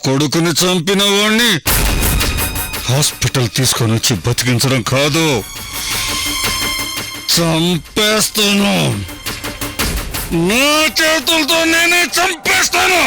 కొడుకుని చంపిన వాణ్ణి హాస్పిటల్ తీసుకొని వచ్చి బతికించడం కాదు, చంపేస్తాను. నా చేతులతో నేనే చంపేస్తాను.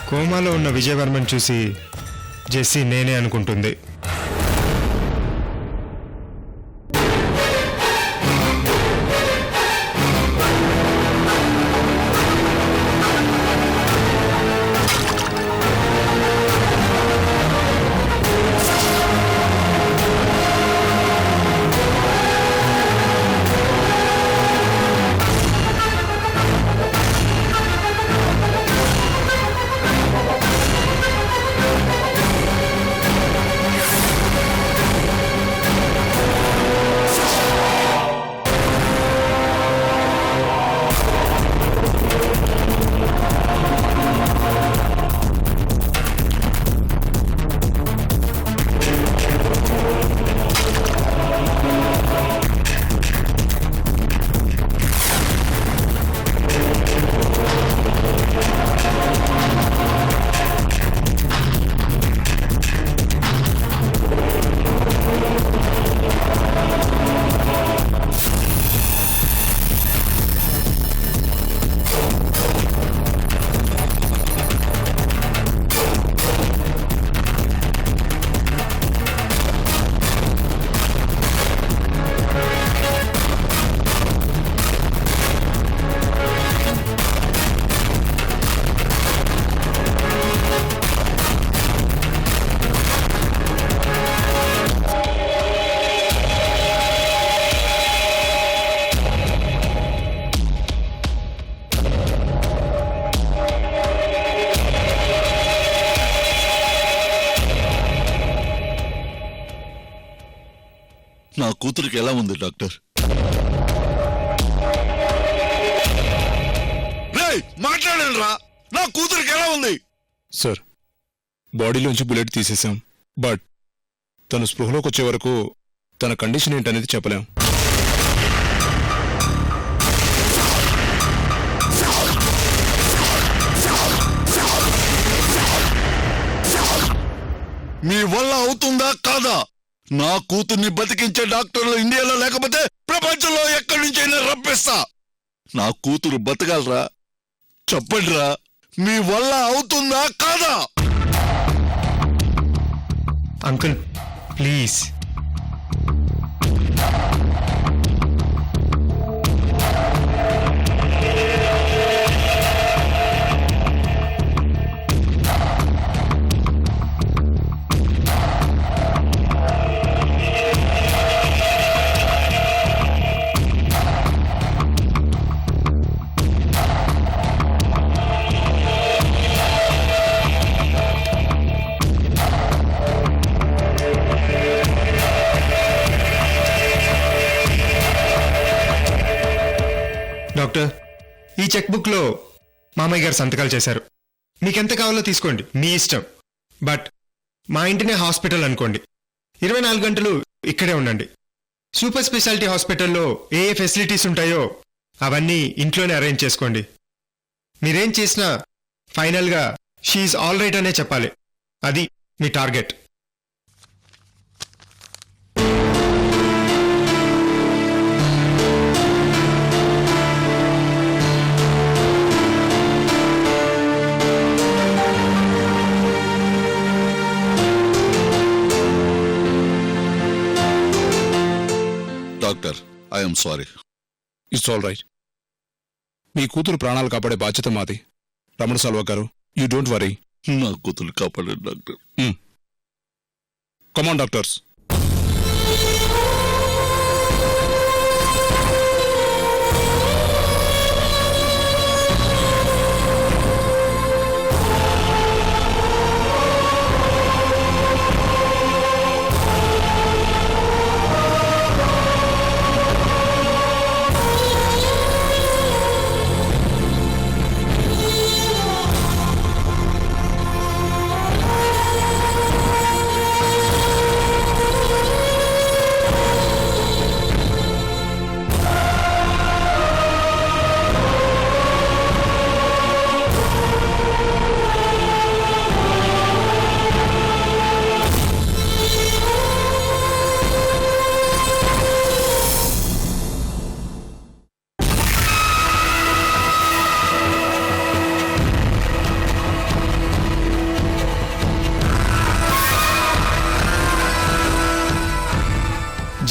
కోమాలో ఉన్న విజయవర్మని చూసి జెస్సీ నేనే అనుకుంటుంది. నా కూతురికి ఎలా ఉంది డాక్టర్? మాట్లాడండి రా, నా కూతురికి ఎలా ఉంది? సార్, బాడీలోంచి బుల్లెట్ తీసేశాం, బట్ తను స్పృహలోకి వచ్చే వరకు తన కండిషన్ ఏంటనేది చెప్పలేం. మీ వల్ల అవుతుందా కాదా? నా కూతుర్ని బతికించే డాక్టర్లు ఇండియాలో లేకపోతే ప్రపంచంలో ఎక్కడి నుంచైనా రప్పిస్తా. నా కూతురు బతకాలరా, చెప్పండిరా, మీ వల్ల అవుతుందా కాదా? Uncle please. డాక్టర్, ఈ చెక్ బుక్లో మామయ్య గారు సంతకాలు చేశారు. మీకెంత కావాలో తీసుకోండి, మీ ఇష్టం. బట్ మా ఇంటినే హాస్పిటల్ అనుకోండి. 24 గంటలు ఇక్కడే ఉండండి. సూపర్ స్పెషాలిటీ హాస్పిటల్లో ఏ ఫెసిలిటీస్ ఉంటాయో అవన్నీ ఇంట్లోనే అరేంజ్ చేసుకోండి. మీరేం చేసినా ఫైనల్గా షీఈ్ ఆల్ రైట్ అనే చెప్పాలి. అది మీ target. Doctor, I'm sorry. It's all right. మీ కూతురు ప్రాణాలు కాపాడే బాధ్యత మాది. రమణ సాల్వ గారు, యూ డోంట్ వరీ. నా కూతురు కాపాడండి డాక్టర్. కమాన్ డాక్టర్స్.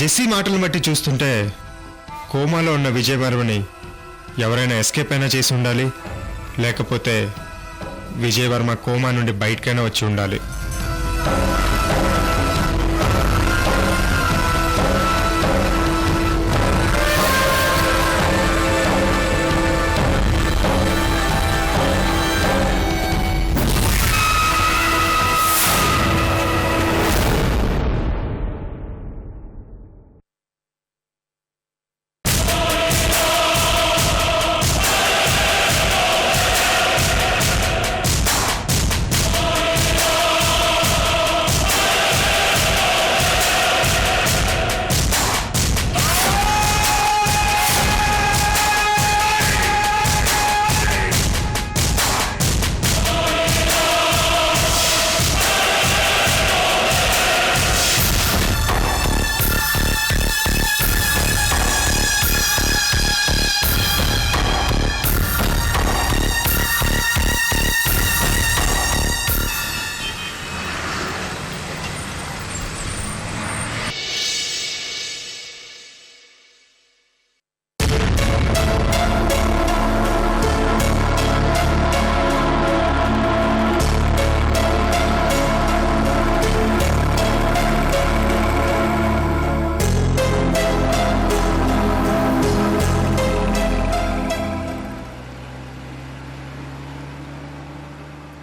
జెస్సీ మాటలు బట్టి చూస్తుంటే కోమాలో ఉన్న విజయవర్మని ఎవరైనా ఎస్కేప్ అయినా చేసి ఉండాలి, లేకపోతే విజయవర్మ కోమా నుండి బయటకైనా వచ్చి ఉండాలి.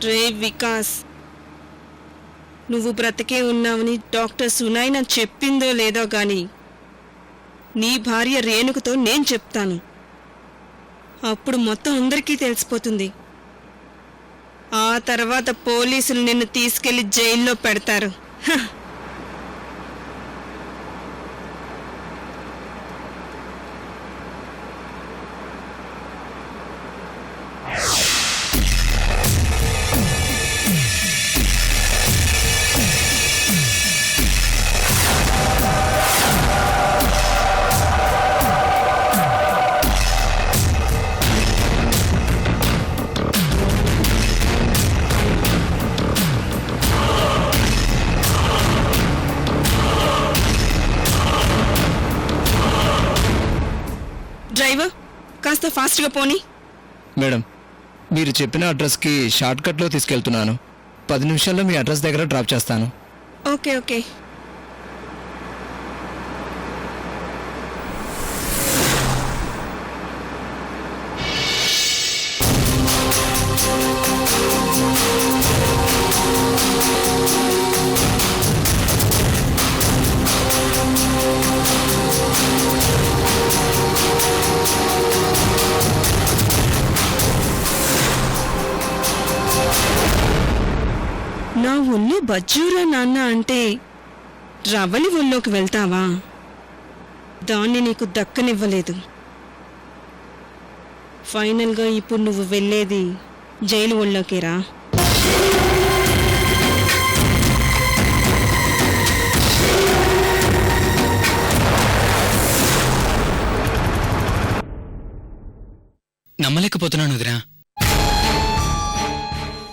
రే వికాస్, నువ్వు బ్రతికే ఉన్నావని డాక్టర్ సునాయన చెప్పిందో లేదో గాని నీ భార్య రేణుకతో నేను చెప్తాను. అప్పుడు మొత్తం అందరికీ తెలిసిపోతుంది. ఆ తర్వాత పోలీసులు నిన్ను తీసుకెళ్లి జైల్లో పెడతారు. డ్రైవర్, కాస్త ఫాస్ట్గా పోనీ. మేడం, మీరు చెప్పిన అడ్రస్కి షార్ట్ కట్లో తీసుకెళ్తున్నాను. 10 నిమిషాల్లో మీ అడ్రస్ దగ్గర డ్రాప్ చేస్తాను. Okay okay. ఒళ్ళు బజ్జూరా నాన్న అంటే రవలి ఒళ్ళోకి వెళ్తావా? దాన్ని నీకు దక్కనివ్వలేదు. ఫైనల్గా ఇప్పుడు నువ్వు వెళ్ళేది జైలు ఒళ్ళోకేరా. నమ్మలేకపోతున్నాను వదినా.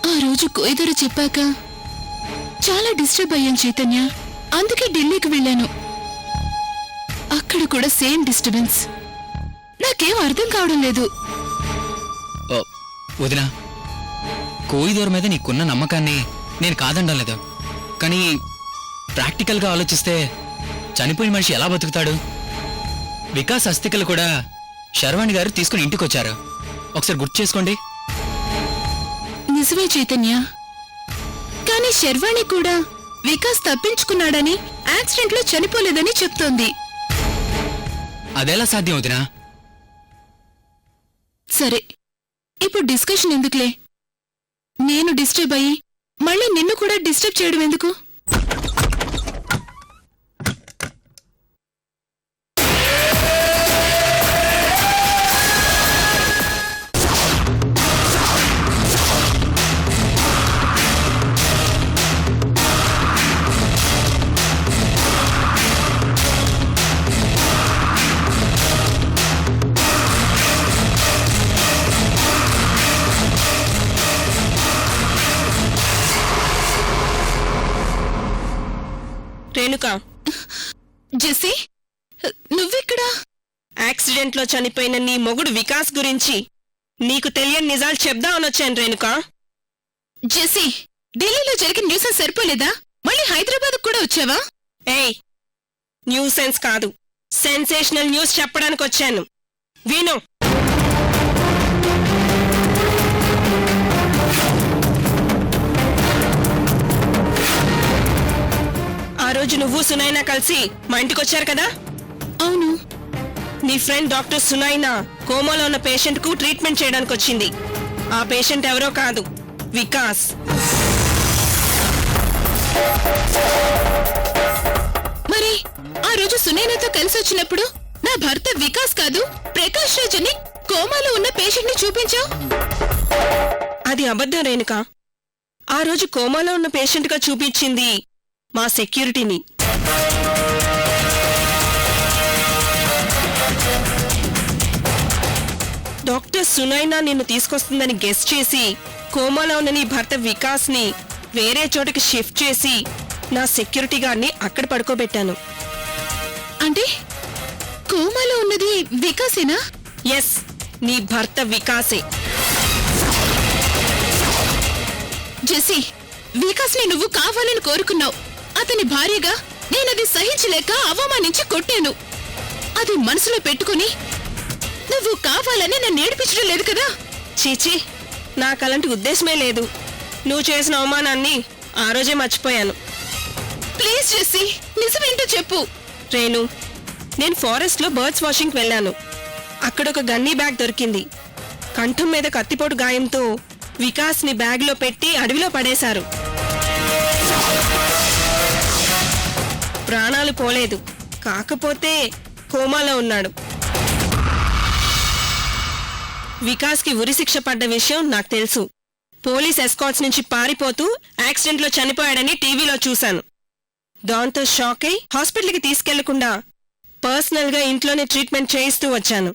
ఆ రోజు కోయిదరు చెప్పాక చాలా డిస్టర్బ్ అయ్యాను చైతన్య. అందుకే ఢిల్లీకి వెళ్ళాను. అక్కడ కూడా సేమ్ డిస్టర్బెన్స్. నాకేం అర్థం కావడం లేదు. ఓ, వదినా, కోయిదోర్ మీద నీకున్న నమ్మకాన్ని నేను కాదండం లేదు. కానీ ప్రాక్టికల్గా ఆలోచిస్తే చనిపోయిన మనిషి ఎలా బతుకుతాడు? వికాస్ అస్థికలు కూడా శర్వాణి గారు తీసుకుని ఇంటికొచ్చారు. ఒకసారి గుర్తు చేసుకోండి. నిజమే చైతన్య, కానీ శర్వాణి కూడా వికాస్ తప్పించుకున్నాడని, యాక్సిడెంట్ లో చనిపోలేదని చెప్తోంది. అదెలా సాధ్యం వదినా? సరే, ఇప్పుడు డిస్కషన్ ఎందుకులే. నేను డిస్టర్బ్ అయ్యి మళ్ళీ నిన్ను కూడా డిస్టర్బ్ చేయడం ఎందుకు? రేణుకా, జెస్సీ, నువ్వెక్కడా? యాక్సిడెంట్లో చనిపోయిన నీ మొగుడు వికాస్ గురించి నీకు తెలియని నిజాలు చెప్దామనొచ్చాను రేణుకా. జెస్సీ, ఢిల్లీలో జరిగిన న్యూసెన్స్ సరిపోలేదా? మళ్ళీ హైదరాబాద్ కూడా వచ్చావా? ఏయ్, న్యూసెన్స్ కాదు, సెన్సేషనల్ న్యూస్ చెప్పడానికి వచ్చాను. విను. ఆ రోజు నువ్వు సునైనా కలిసి మా ఇంటికొచ్చారు కదా? అవును. నీ ఫ్రెండ్ డాక్టర్ సునైనా కోమాలో ఉన్న పేషెంట్ కు ట్రీట్మెంట్ చేయడానికి వచ్చింది. ఆ పేషెంట్ ఎవరో కాదు, వికాస్. మరి ఆ రోజు సునైనాతో కలిసి వచ్చినప్పుడు నా భర్త వికాస్ కాదు ప్రకాష్ రాజ్ అని కోమాలో ఉన్న పేషెంట్ ని చూపించావు. అది అబద్ధం రేణుకా. ఆ రోజు కోమాలో ఉన్న పేషెంట్ గా చూపించింది మా సెక్యూరిటీని. డాక్టర్ సునైనా నిన్ను తీసుకొస్తుందని గెస్ చేసి కోమాలో ఉన్న నీ భర్త వికాస్ ని వేరే చోటకి షిఫ్ట్ చేసి నా సెక్యూరిటీ గార్డ్ని అక్కడ పడుకోబెట్టాను. అంటే కోమాలో ఉన్నది వికాసేనా? ఎస్, నీ భర్త వికాసే. జెస్సీ, వికాస్ ని నువ్వు కావాలని కోరుకున్నావు. అతని భార్యగా నేనది సహించలేక అవమానించి కొట్టాను. అది మనసులో పెట్టుకుని నువ్వు కావాలని నన్ను ఏడిపించడం లేదు కదా? చీచి, నాకు అలాంటి ఉద్దేశమే లేదు. నువ్వు చేసిన అవమానాన్ని ఆ రోజే మర్చిపోయాను. ప్లీజ్ జెస్సీ, నిజమేంటో చెప్పు. రేణు, నేను ఫారెస్ట్ లో బర్డ్స్ వాషింగ్ వెళ్ళాను. అక్కడ ఒక గన్నీ బ్యాగ్ దొరికింది. కంఠం మీద కత్తిపోటు గాయంతో వికాస్ ని బ్యాగ్ లో పెట్టి అడవిలో పడేశారు. ప్రాణాలు పోలేదు, కాకపోతే కోమాలో ఉన్నాడు. వికాస్ కి ఉరిశిక్ష పడ్డ విషయం నాకు తెలుసు. పోలీస్ ఎస్కాట్స్ నుంచి పారిపోతూ యాక్సిడెంట్ లో చనిపోయాడని టీవీలో చూశాను. దాంతో షాక్ అయి హాస్పిటల్కి తీసుకెళ్లకుండా పర్సనల్ గా ఇంట్లోనే ట్రీట్మెంట్ చేయిస్తూ వచ్చాను.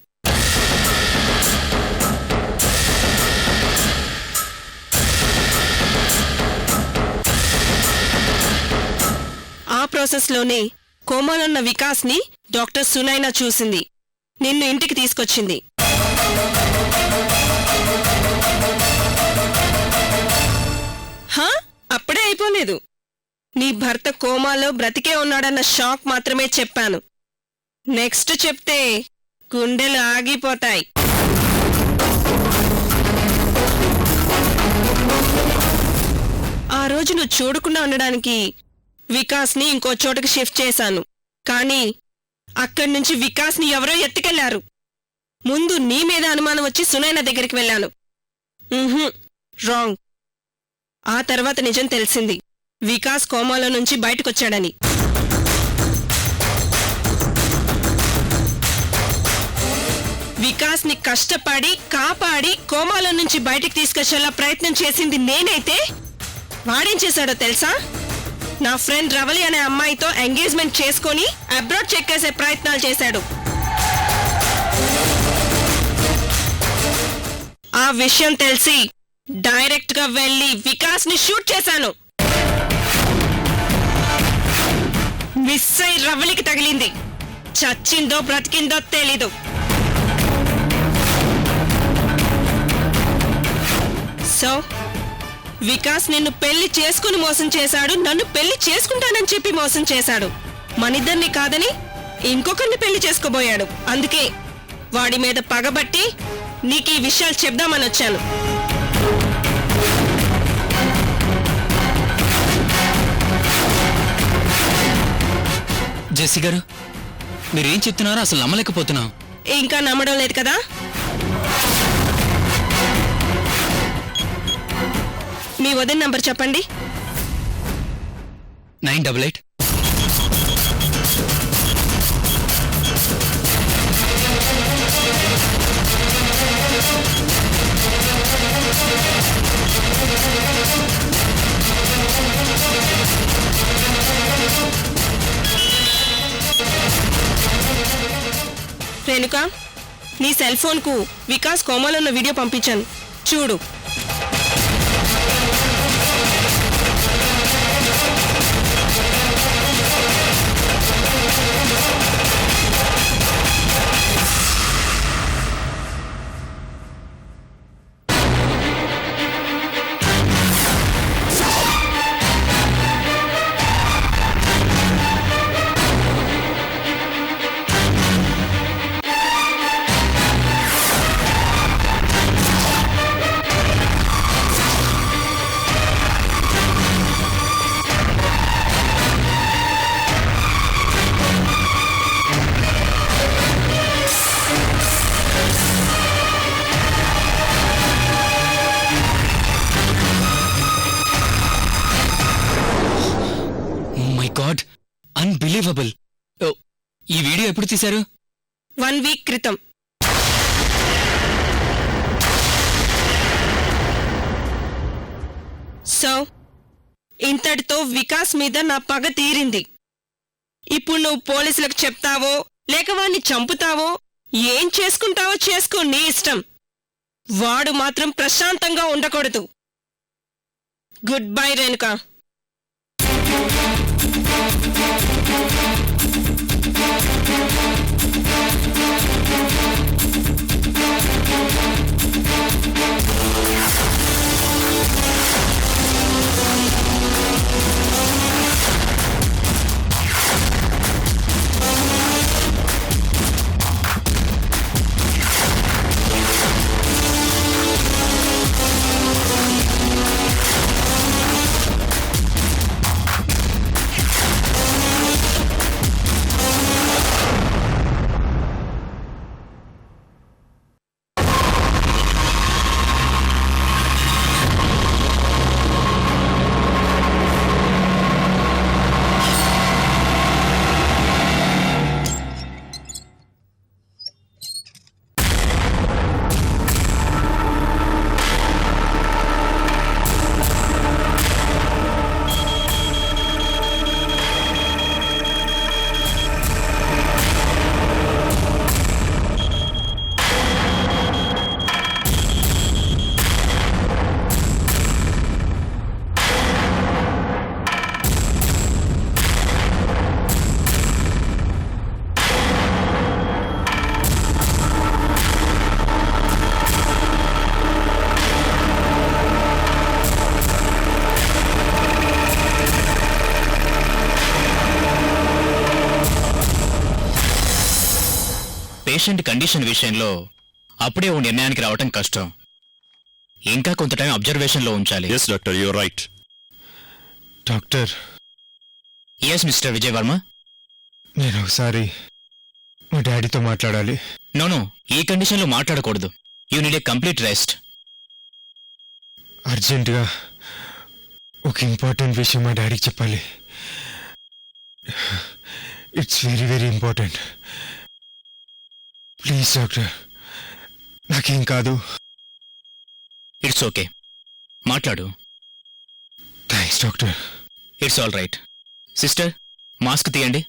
ఆ ప్రాసెస్ లోనే కోమాలున్న వికాస్ ని డాక్టర్ సునైనా చూసింది, నిన్ను ఇంటికి తీసుకొచ్చింది. హా, అప్పుడే అయిపోలేదు. నీ భర్త కోమాలో బ్రతికే ఉన్నాడన్న షాక్ మాత్రమే చెప్పాను. నెక్స్ట్ చెప్తే గుండెలు ఆగిపోతాయి. ఆ రోజు నువ్వు చూడకుండా ఉండడానికి వికాస్ని ఇంకో చోటకి షిఫ్ట్ చేశాను. కానీ అక్కడి నుంచి వికాస్ని ఎవరో ఎత్తుకెళ్లారు. ముందు నీ మీద అనుమానం వచ్చి సునైనా దగ్గరికి వెళ్ళాను. రాంగ్. ఆ తర్వాత నిజం తెలిసింది. వికాస్ కోమాలో నుంచి బయటకొచ్చాడని. వికాస్ ని కష్టపడి కాపాడి కోమాలో నుంచి బయటికి తీసుకొచ్చేలా ప్రయత్నం చేసింది నేనైతే వాడేం చేశాడో తెలుసా? నా ఫ్రెండ్ రవలి అనే అమ్మాయితో ఎంగేజ్మెంట్ చేసుకొని అబ్రాడ్ చెక్కేసే ప్రయత్నాలు చేశాడు. ఆ విషయం తెలిసి డైరెక్ట్ గా వెళ్లి వికాస్ ని షూట్ చేశాను. మిస్ అయి రవలికి తగిలింది. చచ్చిందో బ్రతికిందో తెలీదు. సో వికాస్ నిన్ను పెళ్లి చేసుకుని మోసం చేశాడు, నన్ను పెళ్లి చేసుకుంటానని చెప్పి మోసం చేశాడు. మనిద్దరిని కాదని ఇంకొకరిని పెళ్లి చేసుకోబోయాడు. అందుకే వాడి మీద పగబట్టి నీకు ఈ విషయాలు చెప్దామని వచ్చాను. జెస్సీ గారు, మీరేం చెప్తున్నారో అసలు నమ్మలేకపోతున్నా. ఇంకా నమ్మడం లేదు కదా? మీ వదిన నంబర్ చెప్పండి. 988. రేణుక, నీ సెల్ ఫోన్ కు వికాస్ కోమాలో ఉన్న వీడియో పంపించాను, చూడు. God, unbelievable. ఈ వీడియో ఎప్పుడు తీశారు? 1 వీక్ క్రితం. సో ఇంతటితో వికాస్ మీద నా పగ తీరింది. ఇప్పుడు నువ్వు పోలీసులకు చెప్తావో లేక వాణ్ణి చంపుతావో ఏం చేసుకుంటావో చేసుకో, నీ ఇష్టం. వాడు మాత్రం ప్రశాంతంగా ఉండకూడదు. Good bye Renuka. Patient condition విషయంలో అప్పుడే ఓ నిర్ణయానికి రావటం కష్టం. ఇంకా కొంత టైం అబ్జర్వేషన్లో ఉంచాలి. Yes doctor, you're right. Doctor, yes mister Vijay Varma. నేను ఒకసారి మా డాడీతో మాట్లాడాలి. నో, ఈ కండిషన్లో మాట్లాడకూడదు. You need a complete rest. అర్జెంటుగా ఒక ఇంపార్టెంట్ విషయం మా డాడీకి చెప్పాలి. It's very very important. Please doctor, నాకేం కాదు. ఇట్స్ ఓకే, మాట్లాడు. Thanks doctor. It's all right. Sister, mask తీయండి.